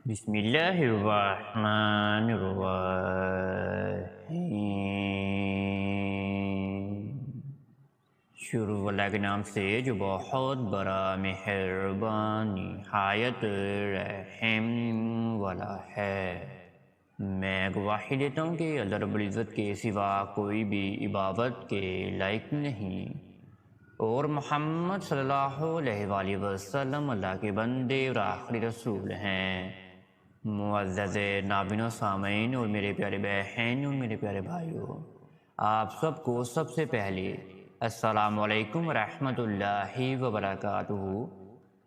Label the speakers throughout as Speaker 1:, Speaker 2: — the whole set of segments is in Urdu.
Speaker 1: بسم اللہ الرحمن الرحیم۔ شروع اللہ کے نام سے جو بہت بڑا مہربان نہایت رحم والا ہے۔ میں گواہی دیتا ہوں کہ اللہ رب العزت کے سوا کوئی بھی عبادت کے لائق نہیں، اور محمد صلی اللہ علیہ وآلہ وسلم اللہ کے بندے اور آخری رسول ہیں۔ معزز ناظرین و سامعین اور میرے پیارے بہن اور میرے پیارے بھائیوں، آپ سب کو سب سے پہلے السلام علیکم ورحمۃ اللہ وبرکاتہ،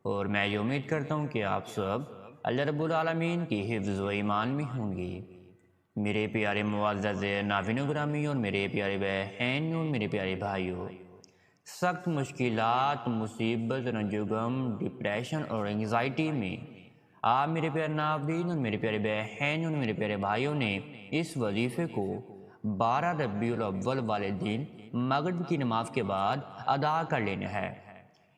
Speaker 1: اور میں یہ امید کرتا ہوں کہ آپ سب اللہ رب العالمین کی حفظ و ایمان میں ہوں گے۔ میرے پیارے معزز ناظرین گرامی اور میرے پیارے بہن اور میرے پیارے بھائیوں، سخت مشکلات، مصیبت، رنج و غم، ڈپریشن اور انگزائٹی میں آپ میرے پیارے ناظرین اور میرے پیارے بہن اور میرے پیارے بھائیوں نے اس وظیفے کو 12 ربیع الاول والے دن مغرب کی نماز کے بعد ادا کر لینا ہے۔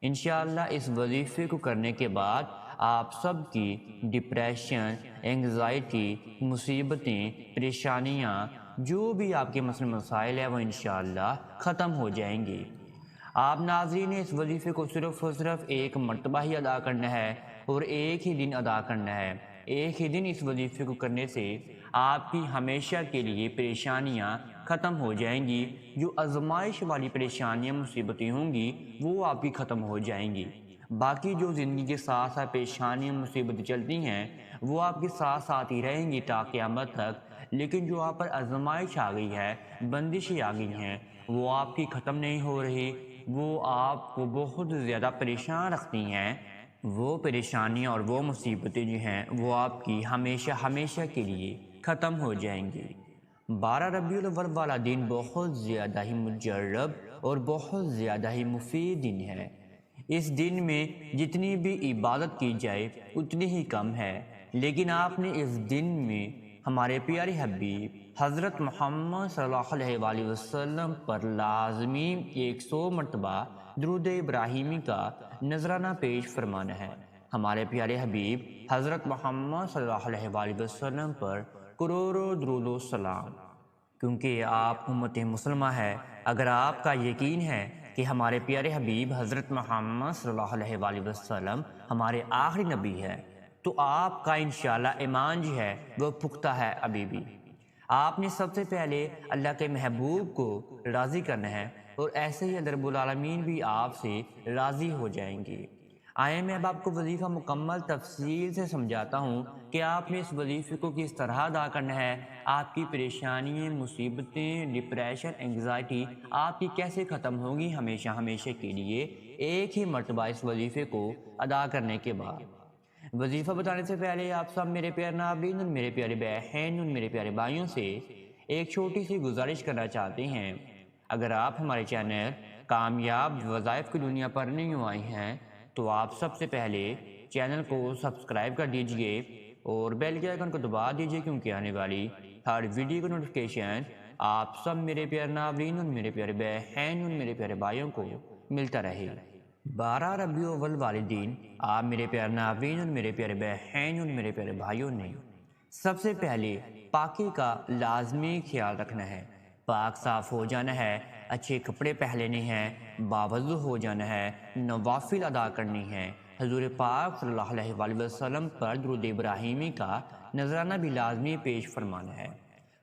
Speaker 1: انشاءاللہ اس وظیفے کو کرنے کے بعد آپ سب کی ڈپریشن، انگزائٹی، مصیبتیں، پریشانیاں، جو بھی آپ کے مسائل ہیں وہ انشاءاللہ ختم ہو جائیں گی۔ آپ ناظرین نے اس وظیفے کو صرف اور صرف ایک مرتبہ ہی ادا کرنا ہے اور ایک ہی دن ادا کرنا ہے۔ ایک ہی دن اس وظیفے کو کرنے سے آپ کی ہمیشہ کے لیے پریشانیاں ختم ہو جائیں گی۔ جو آزمائش والی پریشانیاں، مصیبتیں ہوں گی وہ آپ کی ختم ہو جائیں گی۔ باقی جو زندگی کے ساتھ ساتھ پریشانیاں، مصیبتیں چلتی ہیں وہ آپ کے ساتھ ساتھ ہی رہیں گی تا قیامت تک، لیکن جو آپ پر آزمائش آ گئی ہے، بندشیں آ گئی ہیں، وہ آپ کی ختم نہیں ہو رہی، وہ آپ کو بہت زیادہ پریشان رکھتی ہیں۔ وہ پریشانیاں اور وہ مصیبتیں جو ہیں وہ آپ کی ہمیشہ کے لیے ختم ہو جائیں گی۔ 12 ربیع الاول والا دن بہت زیادہ ہی مجرب اور بہت زیادہ ہی مفید دن ہے۔ اس دن میں جتنی بھی عبادت کی جائے اتنی ہی کم ہے، لیکن آپ نے اس دن میں ہمارے پیارے حبیب حضرت محمد صلی اللہ علیہ وآلہ وسلم پر لازمی 100 مرتبہ درود ابراہیمی کا نذرانہ پیش فرمانا ہے۔ ہمارے پیارے حبیب حضرت محمد صلی اللہ علیہ وآلہ وسلم پر کروڑوں درود و سلام، کیونکہ آپ امت مسلمہ ہے۔ اگر آپ کا یقین ہے کہ ہمارے پیارے حبیب حضرت محمد صلی اللہ علیہ وآلہ وسلم ہمارے آخری نبی ہے تو آپ کا انشاءاللہ ایمان جو ہے وہ پختہ ہے۔ ابھی بھی آپ نے سب سے پہلے اللہ کے محبوب کو راضی کرنا ہے، اور ایسے ہی اللہ رب العالمین بھی آپ سے راضی ہو جائیں گے۔ آئیں میں اب آپ کو وظیفہ مکمل تفصیل سے سمجھاتا ہوں کہ آپ نے اس وظیفے کو کس طرح ادا کرنا ہے۔ آپ کی پریشانیاں، مصیبتیں، ڈپریشن، انگزائٹی آپ کی کیسے ختم ہوگی ہمیشہ کے لیے ایک ہی مرتبہ اس وظیفے کو ادا کرنے کے بعد۔ وظیفہ بتانے سے پہلے آپ سب میرے پیارے ناظرین اور میرے پیارے بہن اور میرے پیارے بھائیوں سے ایک چھوٹی سی گزارش کرنا چاہتے ہیں۔ اگر آپ ہمارے چینل کامیاب وظائف کی دنیا پر نہیں آئے ہیں تو آپ سب سے پہلے چینل کو سبسکرائب کر دیجئے اور بیل کے آئیکن کو دبا دیجئے، کیونکہ آنے والی ہر ویڈیو کا نوٹیفیکیشن آپ سب میرے پیارے ناظرین اور میرے پیارے بہن اور میرے پیارے بھائیوں کو ملتا رہے۔ 12 ربیع الاول والے دن آپ میرے پیارے ناظرین اور میرے پیارے بہن اور میرے پیارے بھائیوں نے سب سے پہلے پاکی کا لازمی خیال رکھنا ہے۔ پاک صاف ہو جانا ہے، اچھے کپڑے پہن لینے ہیں، باوضو ہو جانا ہے، نوافل ادا کرنی ہے، حضور پاک صلی اللہ علیہ وآلہ وسلم پر درود ابراہیمی کا نذرانہ بھی لازمی پیش فرمانا ہے۔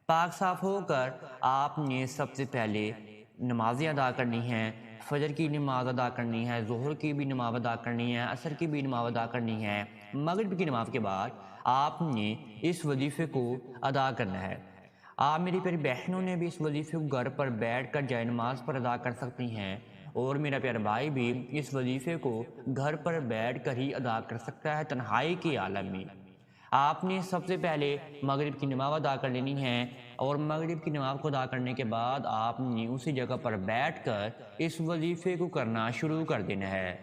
Speaker 1: پاک صاف ہو کر آپ نے سب سے پہلے نمازیں ادا کرنی ہیں۔ فجر کی نماز ادا کرنی ہے، ظہر کی بھی نماز ادا کرنی ہے، عصر کی بھی نماز ادا کرنی ہے۔ مغرب کی نماز کے بعد آپ نے اس وظیفے کو ادا کرنا ہے۔ آپ میری پیاری بہنوں نے بھی اس وظیفے کو گھر پر بیٹھ کر جائے نماز پر ادا کر سکتی ہیں، اور میرا پیارا بھائی بھی اس وظیفے کو گھر پر بیٹھ کر ہی ادا کر سکتا ہے تنہائی کے عالم میں۔ آپ نے سب سے پہلے مغرب کی نماز ادا کر لینی ہے، اور مغرب کی نماز کو ادا کرنے کے بعد آپ نے اسی جگہ پر بیٹھ کر اس وظیفے کو کرنا شروع کر دینا ہے۔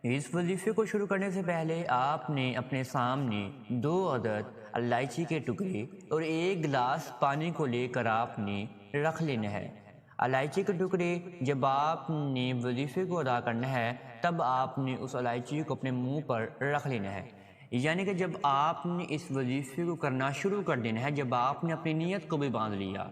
Speaker 1: اس وظیفے کو شروع کرنے سے پہلے آپ نے اپنے سامنے 2 عدد الائچی کے ٹکڑے اور 1 گلاس پانی کو لے کر آپ نے رکھ لینا ہے۔ الائچی کے ٹکڑے جب آپ نے وظیفے کو ادا کرنا ہے تب آپ نے اس الائچی کو اپنے منہ پر رکھ لینا ہے۔ یعنی کہ جب آپ نے اس وظیفے کو کرنا شروع کر دینا ہے، جب آپ نے اپنی نیت کو بھی باندھ لیا،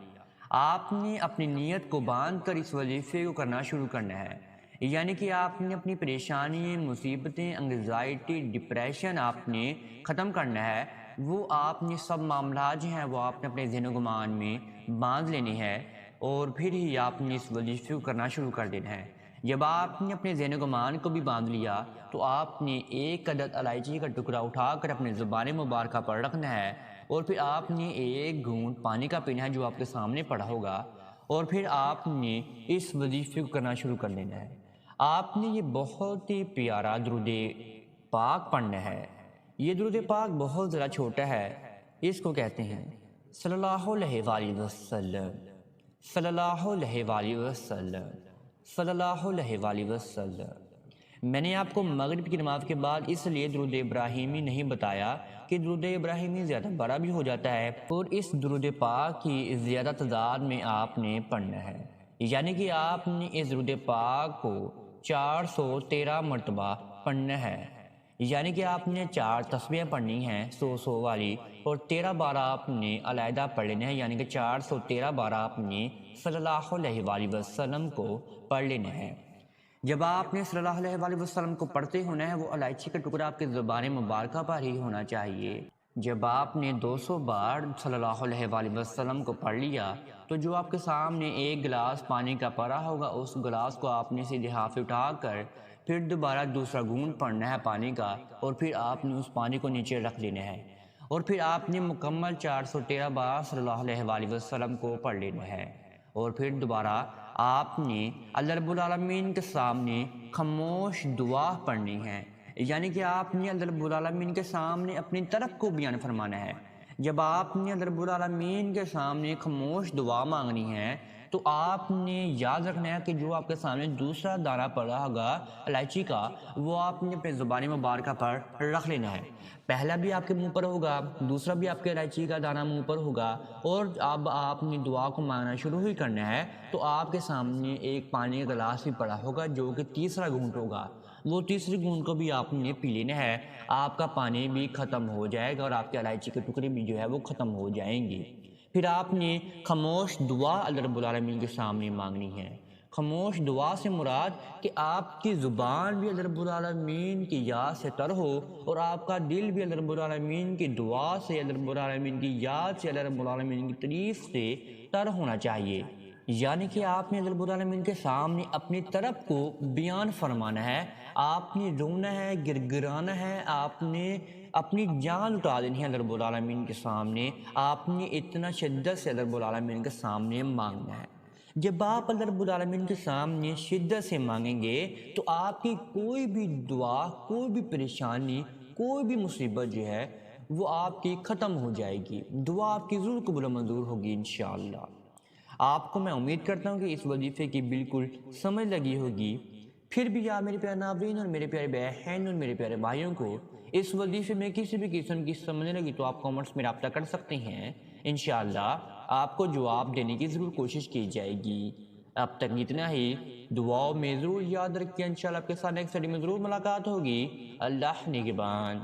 Speaker 1: آپ نے اپنی نیت کو باندھ کر اس وظیفے کو کرنا شروع کرنا ہے، یعنی کہ آپ نے اپنی پریشانی، مصیبتیں، انگزائٹی، ڈپریشن آپ نے ختم کرنا ہے، وہ آپ نے سب معاملات جو ہیں وہ آپ نے اپنے ذہن و گمان میں باندھ لینے ہیں، اور پھر ہی آپ نے اس وظیفے کو کرنا شروع کر دینا ہے۔ جب آپ نے اپنے ذہن و گمان کو بھی باندھ لیا تو آپ نے ایک عدد الائچی کا ٹکڑا اٹھا کر اپنے زبان مبارکہ پر رکھنا ہے، اور پھر آپ نے ایک گھونٹ پانی کا پینا ہے جو آپ کے سامنے پڑا ہوگا، اور پھر آپ نے اس وظیفے کو کرنا شروع کر دینا ہے۔ آپ نے یہ بہت ہی پیارا درود پاک پڑھنا ہے۔ یہ درود پاک بہت ذرا چھوٹا ہے، اس کو کہتے ہیں صلی اللہ علیہ وآلہ وسلم، صلی اللہ علیہ وآلہ وسلم، صلی اللہ علیہ وآلہ وسلم۔ میں نے آپ کو مغرب کی نماز کے بعد اس لیے درود ابراہیمی نہیں بتایا کہ درود ابراہیمی زیادہ بڑا بھی ہو جاتا ہے، اور اس درود پاک کی زیادہ تعداد میں آپ نے پڑھنا ہے، یعنی کہ آپ نے اس درود پاک کو 413 مرتبہ پڑھنا ہے، یعنی کہ آپ نے 4 تسبیحیں پڑھنی ہیں 100 والی، اور 13 بار آپ نے علیحدہ پڑھ لینا ہے، یعنی کہ 413 بار آپ نے صلی اللہ علیہ وآلہ وسلم کو پڑھ لینا ہے۔ جب آپ نے صلی اللہ علیہ وآلہ وسلم کو پڑھتے ہونا ہے، وہ الائچی کا ٹکڑا آپ کے زبان مبارکہ پر ہی ہونا چاہیے۔ جب آپ نے 200 بار صلی اللہ علیہ وآلہ وسلم کو پڑھ لیا تو جو آپ کے سامنے ایک گلاس پانی کا پڑا ہوگا، اس گلاس کو آپ نے سیدھے ہاتھ سے اٹھا کر پھر دوبارہ دوسرا گھونٹ پڑنا ہے پانی کا، اور پھر آپ نے اس پانی کو نیچے رکھ لینا ہے، اور پھر آپ نے مکمل 413 بار صلی اللہ علیہ وآلہ وسلم کو پڑھ لینا ہے، اور پھر دوبارہ آپ نے اللہ رب العالمین کے سامنے خاموش دعا پڑھنی ہے، یعنی کہ آپ نے اللہ رب العالمین کے سامنے اپنی طرف کو بیان فرمانا ہے۔ جب آپ نے اللہ رب العالمین کے سامنے خاموش دعا مانگنی ہے تو آپ نے یاد رکھنا ہے کہ جو آپ کے سامنے دوسرا دانہ پڑا ہوگا الائچی کا، وہ آپ نے اپنے زبان مبارکہ پر رکھ لینا ہے۔ پہلا بھی آپ کے منہ پر ہوگا، دوسرا بھی آپ کے الائچی کا دانہ منہ پر ہوگا، اور اب آپ نے دعا کو مانگنا شروع ہی کرنا ہے تو آپ کے سامنے ایک پانی کا گلاس بھی پڑا ہوگا جو کہ تیسرا گھونٹ ہوگا، وہ تیسری گھونٹ کو بھی آپ نے پی لینا ہے، آپ کا پانی بھی ختم ہو جائے گا اور آپ کے الائچی کے ٹکڑے بھی جو ہے وہ ختم ہو جائیں گے۔ پھر آپ نے خاموش دعا اللہ رب العالمین کے سامنے مانگنی ہے۔ خاموش دعا سے مراد کہ آپ کی زبان بھی اللہ رب العالمین کی یاد سے تر ہو، اور آپ کا دل بھی اللہ رب العالمین کی دعا سے، اللہ رب العالمین کی یاد سے، اللہ رب العالمین کی تعریف سے تر ہونا چاہیے، یعنی کہ آپ نے اللہ رب العالمین کے سامنے اپنی طرف کو بیان فرمانا ہے، آپ نے رونا ہے، گرگرانا ہے، آپ نے اپنی جان لٹا دینی ہے اللہ رب العالمین کے سامنے، آپ نے اتنا شدت سے اللہ رب العالمین کے سامنے مانگنا ہے۔ جب آپ اللہ رب العالمین کے سامنے شدت سے مانگیں گے تو آپ کی کوئی بھی دعا، کوئی بھی پریشانی، کوئی بھی مصیبت جو ہے وہ آپ کی ختم ہو جائے گی، دعا آپ کی ضرور قبول و منظور ہوگی انشاءاللہ۔ آپ کو میں امید کرتا ہوں کہ اس وظیفے کی بالکل سمجھ لگی ہوگی۔ پھر بھی آپ میرے پیارے ناظرین اور میرے پیارے بہن اور میرے پیارے بھائیوں کو اس وظیفے میں کسی بھی قسم کی سمجھنے لگی تو آپ کامنٹس میں رابطہ کر سکتے ہیں، انشاءاللہ آپ کو جواب دینے کی ضرور کوشش کی جائے گی۔ اب تک اتنا ہی، دعاؤں میں ضرور یاد رکھیے، انشاءاللہ آپ کے ساتھ ایک اسٹڈی میں ضرور ملاقات ہوگی۔ اللہ نگہبان۔